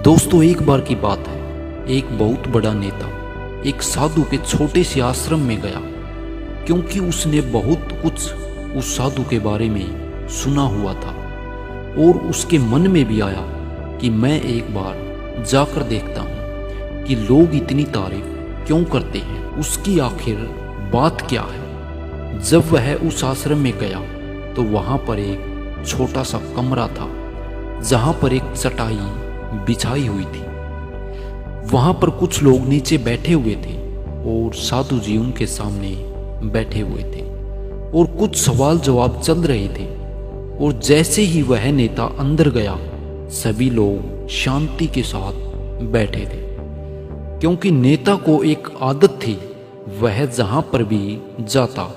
दोस्तों, एक बार की बात है, एक बहुत बड़ा नेता एक साधु के छोटे से आश्रम में गया, क्योंकि उसने बहुत कुछ उस साधु के बारे में सुना हुआ था और उसके मन में भी आया कि मैं एक बार जाकर देखता हूँ कि लोग इतनी तारीफ क्यों करते हैं, उसकी आखिर बात क्या है। जब वह उस आश्रम में गया तो वहाँ पर एक छोटा सा कमरा था जहाँ पर एक चटाई बिछाई हुई थी। वहां पर कुछ लोग नीचे बैठे हुए थे और साधु जी उनके सामने बैठे हुए थे और कुछ सवाल जवाब चल रहे थे। और जैसे ही वह नेता अंदर गया, सभी लोग शांति के साथ बैठे थे, क्योंकि नेता को एक आदत थी, वह जहां पर भी जाता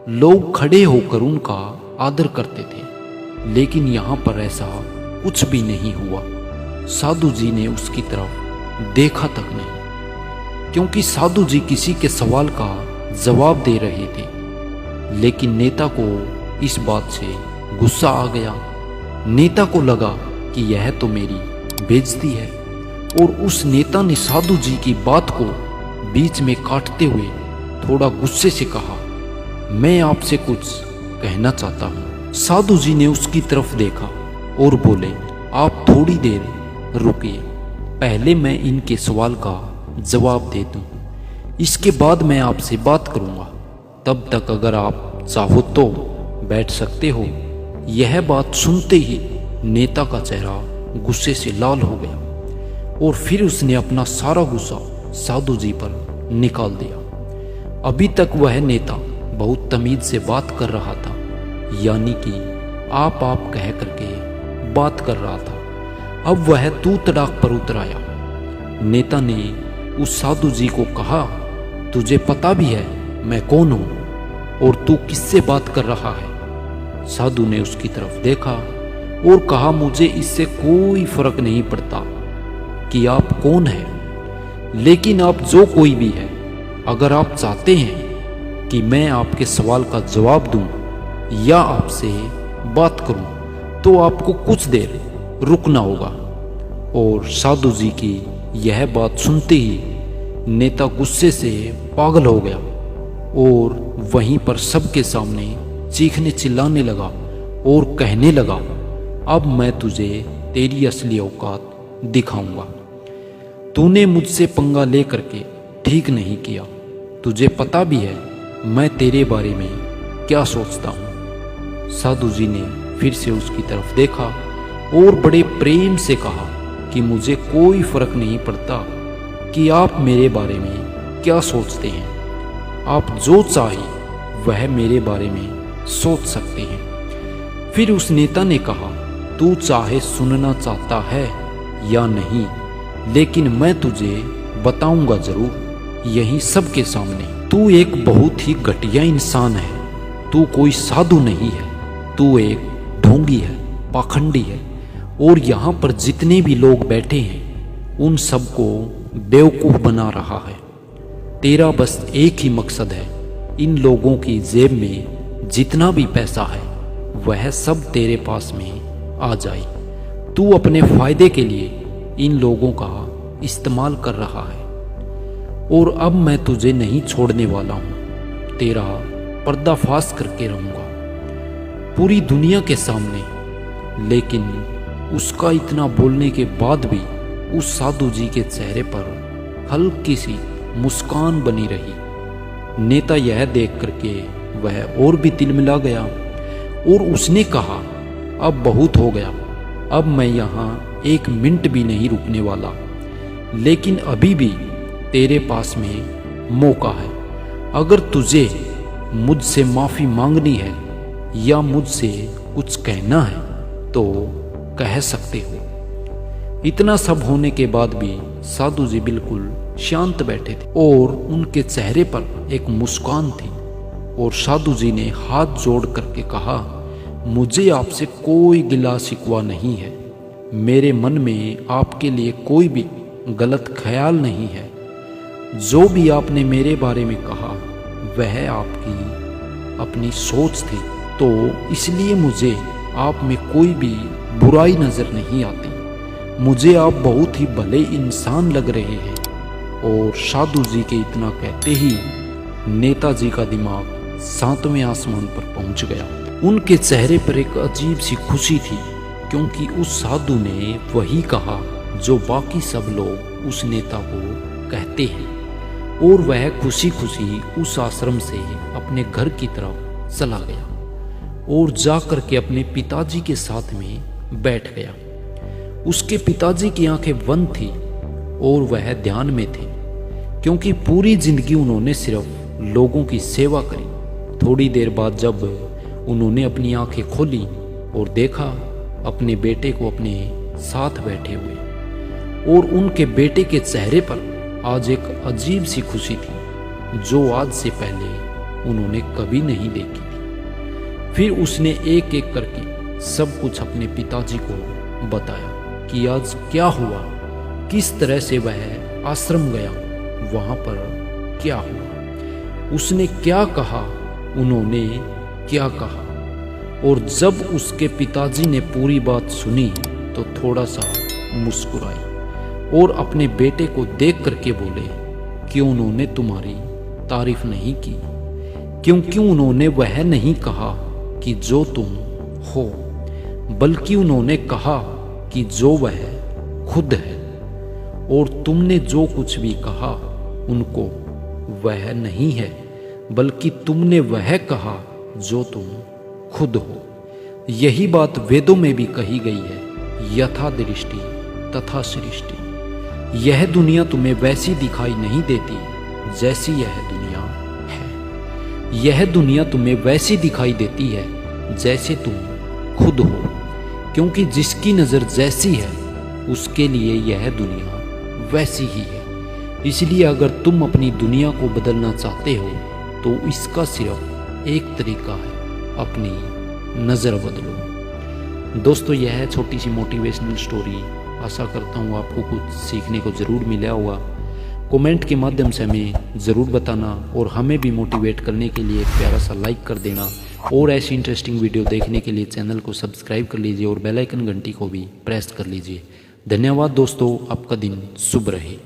लोग खड़े होकर उनका आदर करते थे। लेकिन यहां पर ऐसा कुछ भी नहीं हुआ। साधु जी ने उसकी तरफ देखा तक नहीं, क्योंकि साधु जी किसी के सवाल का जवाब दे रहे थे। लेकिन नेता को इस बात से गुस्सा आ गया। नेता को लगा कि यह तो मेरी बेइज्जती है, और उस नेता ने साधु जी की बात को बीच में काटते हुए थोड़ा गुस्से से कहा, मैं आपसे कुछ कहना चाहता हूँ। साधु जी ने उसकी तरफ देखा और बोले, आप थोड़ी देर रुकिए, पहले मैं इनके सवाल का जवाब दे दूं, इसके बाद मैं आपसे बात करूंगा। तब तक अगर आप चाहो तो बैठ सकते हो। यह बात सुनते ही नेता का चेहरा गुस्से से लाल हो गया और फिर उसने अपना सारा गुस्सा साधु जी पर निकाल दिया। अभी तक वह नेता बहुत तमीज से बात कर रहा था, यानी कि आप कह करके बात कर रहा था। अब वह तू तड़ाक पर उतर आया। नेता ने उस साधु जी को कहा, तुझे पता भी है मैं कौन हूं और तू किससे बात कर रहा है। साधु ने उसकी तरफ देखा और कहा, मुझे इससे कोई फर्क नहीं पड़ता कि आप कौन हैं, लेकिन आप जो कोई भी है, अगर आप चाहते हैं कि मैं आपके सवाल का जवाब दूं या आपसे बात करूं तो आपको कुछ देर रुकना होगा। और साधु जी की यह बात सुनते ही नेता गुस्से से पागल हो गया और वहीं पर सबके सामने चीखने चिल्लाने लगा और कहने लगा, अब मैं तुझे तेरी असली औकात दिखाऊंगा। तूने मुझसे पंगा ले करके ठीक नहीं किया। तुझे पता भी है मैं तेरे बारे में क्या सोचता हूँ। साधु जी ने फिर से उसकी तरफ देखा और बड़े प्रेम से कहा कि मुझे कोई फर्क नहीं पड़ता कि आप मेरे बारे में क्या सोचते हैं। आप जो चाहे वह मेरे बारे में सोच सकते हैं। फिर उस नेता ने कहा, तू चाहे सुनना चाहता है या नहीं, लेकिन मैं तुझे बताऊंगा जरूर, यही सबके सामने। तू एक बहुत ही घटिया इंसान है। तू कोई साधु नहीं है, तू एक ढोंगी है, पाखंडी है, और यहाँ पर जितने भी लोग बैठे हैं उन सबको बेवकूफ़ बना रहा है। तेरा बस एक ही मकसद है, इन लोगों की जेब में जितना भी पैसा है वह सब तेरे पास में आ जाए। तू अपने फायदे के लिए इन लोगों का इस्तेमाल कर रहा है और अब मैं तुझे नहीं छोड़ने वाला हूँ। तेरा पर्दाफाश करके रहूँगा पूरी दुनिया के सामने। लेकिन उसका इतना बोलने के बाद भी उस साधु जी के चेहरे पर हल्की सी मुस्कान बनी रही। नेता यह देख करके वह और भी तिलमिला गया और उसने कहा, अब बहुत हो गया, अब मैं यहाँ एक मिनट भी नहीं रुकने वाला। लेकिन अभी भी तेरे पास में मौका है। अगर तुझे मुझसे माफ़ी मांगनी है या मुझसे कुछ कहना है तो कह सकते हो। इतना सब होने के बाद भी साधु जी बिल्कुल शांत बैठे थे और उनके चेहरे पर एक मुस्कान थी। और साधु जी ने हाथ जोड़ करके कहा, मुझे आपसे कोई गिला शिकवा नहीं है। मेरे मन में आपके लिए कोई भी गलत ख्याल नहीं है। जो भी आपने मेरे बारे में कहा वह आपकी अपनी सोच थी, तो इसलिए मुझे आप में कोई भी बुराई नज़र नहीं आती। मुझे आप बहुत ही भले इंसान लग रहे हैं। और साधु जी के इतना कहते ही नेताजी का दिमाग 7वें आसमान पर पहुंच गया। उनके चेहरे पर एक अजीब सी खुशी थी, क्योंकि उस साधु ने वही कहा जो बाकी सब लोग उस नेता को कहते हैं। और वह खुशी खुशी उस आश्रम से अपने घर की तरफ चला गया और जाकर के अपने पिताजी के साथ में बैठ गया। उसके पिताजी की आंखें बंद थी और वह ध्यान में थे, क्योंकि पूरी जिंदगी उन्होंने सिर्फ लोगों की सेवा करी। थोड़ी देर बाद जब उन्होंने अपनी आंखें खोली और देखा अपने बेटे को अपने साथ बैठे हुए, और उनके बेटे के चेहरे पर आज एक अजीब सी खुशी थी जो आज से पहले उन्होंने कभी नहीं देखी थी। फिर उसने एक एक करके सब कुछ अपने पिताजी को बताया कि आज क्या हुआ, किस तरह से वह आश्रम गया, वहां पर क्या हुआ, उसने क्या कहा, उन्होंने क्या कहा। और जब उसके पिताजी ने पूरी बात सुनी तो थोड़ा सा मुस्कुराए और अपने बेटे को देख करके बोले कि उन्होंने तुम्हारी तारीफ नहीं की, क्योंकि उन्होंने वह नहीं कहा कि जो तुम हो, बल्कि उन्होंने कहा कि जो वह खुद है। और तुमने जो कुछ भी कहा उनको वह नहीं है, बल्कि तुमने वह कहा जो तुम खुद हो। यही बात वेदों में भी कही गई है, यथा दृष्टि तथा सृष्टि। यह दुनिया तुम्हें वैसी दिखाई नहीं देती जैसी यह दुनिया है। यह दुनिया तुम्हें वैसी दिखाई देती है जैसे तुम खुद हो, क्योंकि जिसकी नज़र जैसी है उसके लिए यह दुनिया वैसी ही है। इसलिए अगर तुम अपनी दुनिया को बदलना चाहते हो तो इसका सिर्फ एक तरीका है, अपनी नज़र बदलो। दोस्तों, यह है छोटी सी मोटिवेशनल स्टोरी। आशा करता हूँ आपको कुछ सीखने को ज़रूर मिला होगा। कमेंट के माध्यम से हमें ज़रूर बताना और हमें भी मोटिवेट करने के लिए एक प्यारा सा लाइक कर देना। और ऐसी इंटरेस्टिंग वीडियो देखने के लिए चैनल को सब्सक्राइब कर लीजिए और बेल आइकन घंटी को भी प्रेस कर लीजिए। धन्यवाद दोस्तों, आपका दिन शुभ रहे।